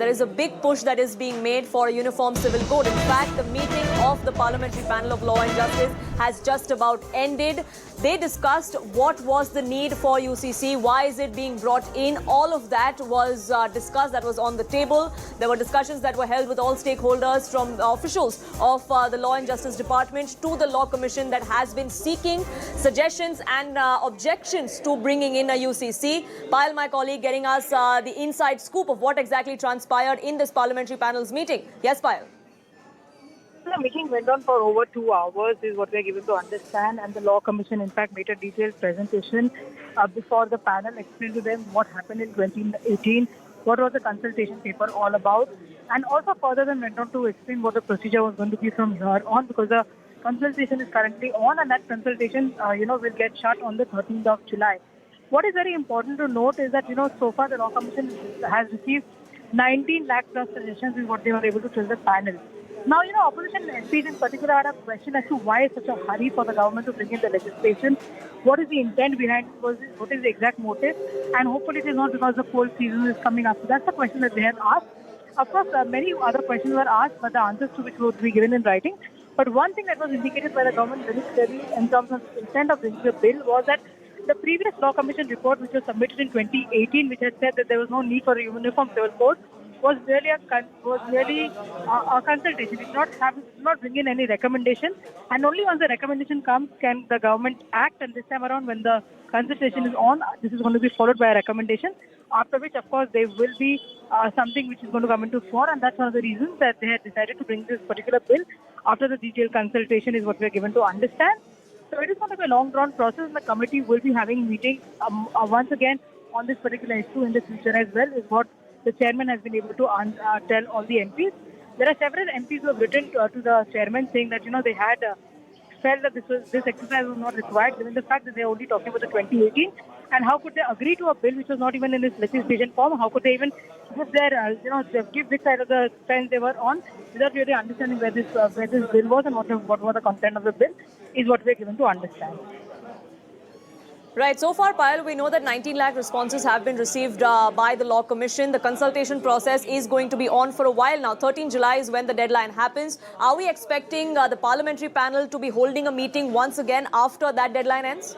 there is a big push that is being made for a uniform civil code. In fact, the meeting of the Parliamentary Panel of Law and Justice has just about ended. They discussed what was the need for UCC, why is it being brought in. All of that was discussed, that was on the table. There were discussions that were held with all stakeholders, from officials of the Law and Justice Department to the Law Commission that has been seeking suggestions and objections to bringing in a UCC. Payal, my colleague, getting us the inside scoop of what exactly transpired in this parliamentary panel's meeting. Yes, Payal. The meeting went on for over 2 hours, is what we are given to understand, and the Law Commission, in fact, made a detailed presentation before the panel, explained to them what happened in 2018, what was the consultation paper all about, and also further then went on to explain what the procedure was going to be from here on, because the consultation is currently on, and that consultation, will get shut on the 13th of July. What is very important to note is that, so far the Law Commission has received 19 lakh plus suggestions, is what they were able to tell the panel. Now, opposition MPs in particular had a question as to why is such a hurry for the government to bring in the legislation. What is the intent behind it? What is the exact motive? And hopefully it is not because the cold season is coming up. So that's the question that they have asked. Of course, many other questions were asked, but the answers to which would be given in writing. But one thing that was indicated by the government very clearly in terms of the intent of bringing the bill was that the previous Law Commission report, which was submitted in 2018, which had said that there was no need for a uniform civil code, was really a consultation. It did not bring in any recommendation, and only once the recommendation comes can the government act. And this time around, when the consultation is on, this is going to be followed by a recommendation. After which, of course, there will be something which is going to come into force, and that's one of the reasons that they had decided to bring this particular bill after the detailed consultation, is what we are given to understand. So it is going to be a long-drawn process, and the committee will be having meetings once again on this particular issue in the future as well, is what the chairman has been able to tell all the MPs. There are several MPs who have written to the chairman saying that, they had felt that this exercise was not required, given the fact that they are only talking about the 2018. And how could they agree to a bill which was not even in its legislation form? How could they even give their, give which side of the fence they were on without really understanding where this bill was and what was the content of the bill, is what we are given to understand. Right. So far, Payal, we know that 19 lakh responses have been received by the Law Commission. The consultation process is going to be on for a while now. 13 July is when the deadline happens. Are we expecting the parliamentary panel to be holding a meeting once again after that deadline ends?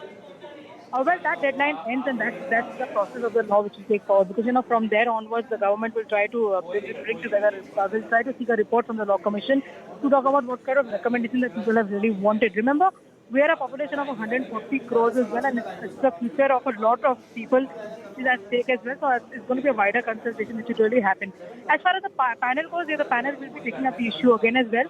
Well, that deadline ends, and that's the process of the law which will take forward. Because, from there onwards, the government will try to bring together, will try to seek a report from the Law Commission to talk about what kind of recommendation that people have really wanted. Remember, we are a population of 140 crores as well, and it's the future of a lot of people which is at stake as well. So it's going to be a wider consultation which will really happen. As far as the panel goes, the panel will be taking up the issue again as well.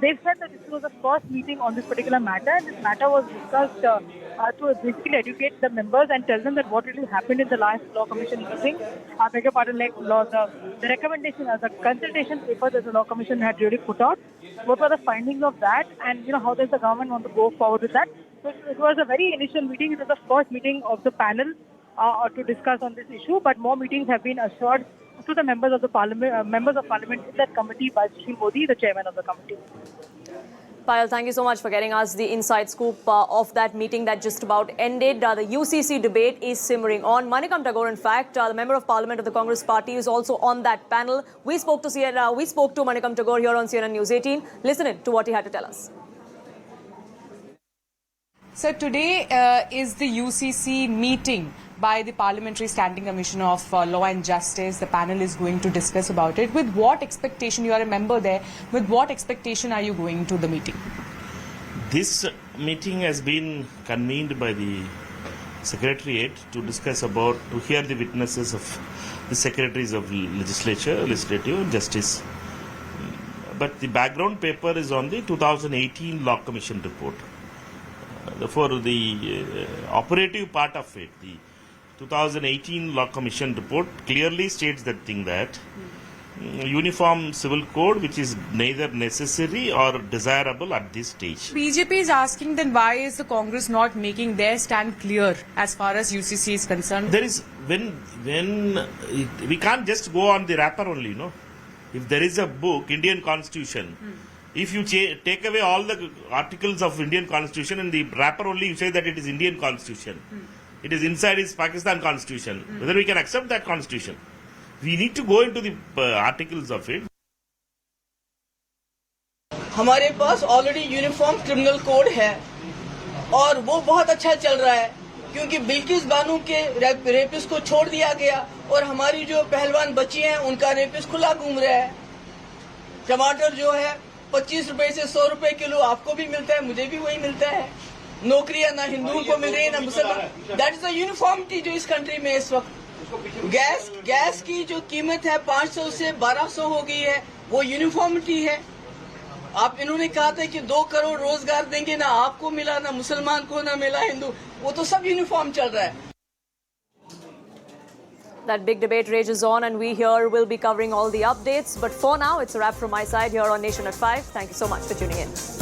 They've said that this was the first meeting on this particular matter, and this matter was discussed to basically educate the members and tell them that what really happened in the last Law Commission meeting. I beg your pardon, the recommendation, the consultation paper that the Law Commission had really put out. What were the findings of that, and how does the government want to go forward with that? So it was a very initial meeting. It was the first meeting of the panel to discuss on this issue, but more meetings have been assured to the members of parliament in that committee by Shri Modi, the chairman of the committee. Payal, thank you so much for getting us the inside scoop of that meeting that just about ended. The UCC debate is simmering on. Manikam Tagore, in fact, the Member of Parliament of the Congress Party, is also on that panel. We spoke to Manikam Tagore here on CNN News 18. Listen in to what he had to tell us. So today is the UCC meeting by the Parliamentary Standing Commission of Law and Justice. The panel is going to discuss about it. With what expectation, you are a member there, with what expectation are you going to the meeting? This meeting has been convened by the Secretariat to discuss to hear the witnesses of the Secretaries of Legislative and Justice. But the background paper is on the 2018 Law Commission report. Therefore, the operative part of it, the 2018 Law Commission report clearly states that uniform civil code, which is neither necessary or desirable at this stage. BJP is asking then why is the Congress not making their stand clear as far as UCC is concerned? There is, we can't just go on the wrapper only, If there is a book, Indian Constitution, if you take away all the articles of Indian Constitution and the wrapper only, you say that it is Indian Constitution. It is inside is Pakistan Constitution. Whether we can accept that Constitution. We need to go into the articles of it. हमारे पास already uniform criminal code है और वो बहुत अच्छा चल रहा है क्योंकि बिल्किस बानू के रेपिस्ट को छोड़ दिया गया और हमारी जो पहलवान बच्ची हैं उनका रेपिस्ट खुला घूम रहा है। टमाटर जो है 25 रुपए से 100 रुपए किलो आपको भी मिलता है, मुझे भी वही मिलता है। नौकरियां ना हिंदुओं को मिल रही है ना मुसलमान। दैट इज द यूनिफॉर्मिटी जो इस कंट्री में इस वक्त। गैस की जो कीमत है 500 से 1200 हो गई है, वो यूनिफॉर्मिटी है। आप इन्होंने कहा था कि 2 करोड़ रोजगार देंगे, ना आपको मिला, ना मुसलमान को, ना मिला हिंदू, वो तो सब यूनिफॉर्म चल रहा है। That big debate rages on, and we here will be covering all the updates. But for now, it's a wrap from my side here on Nation at 5. Thank you so much for tuning in.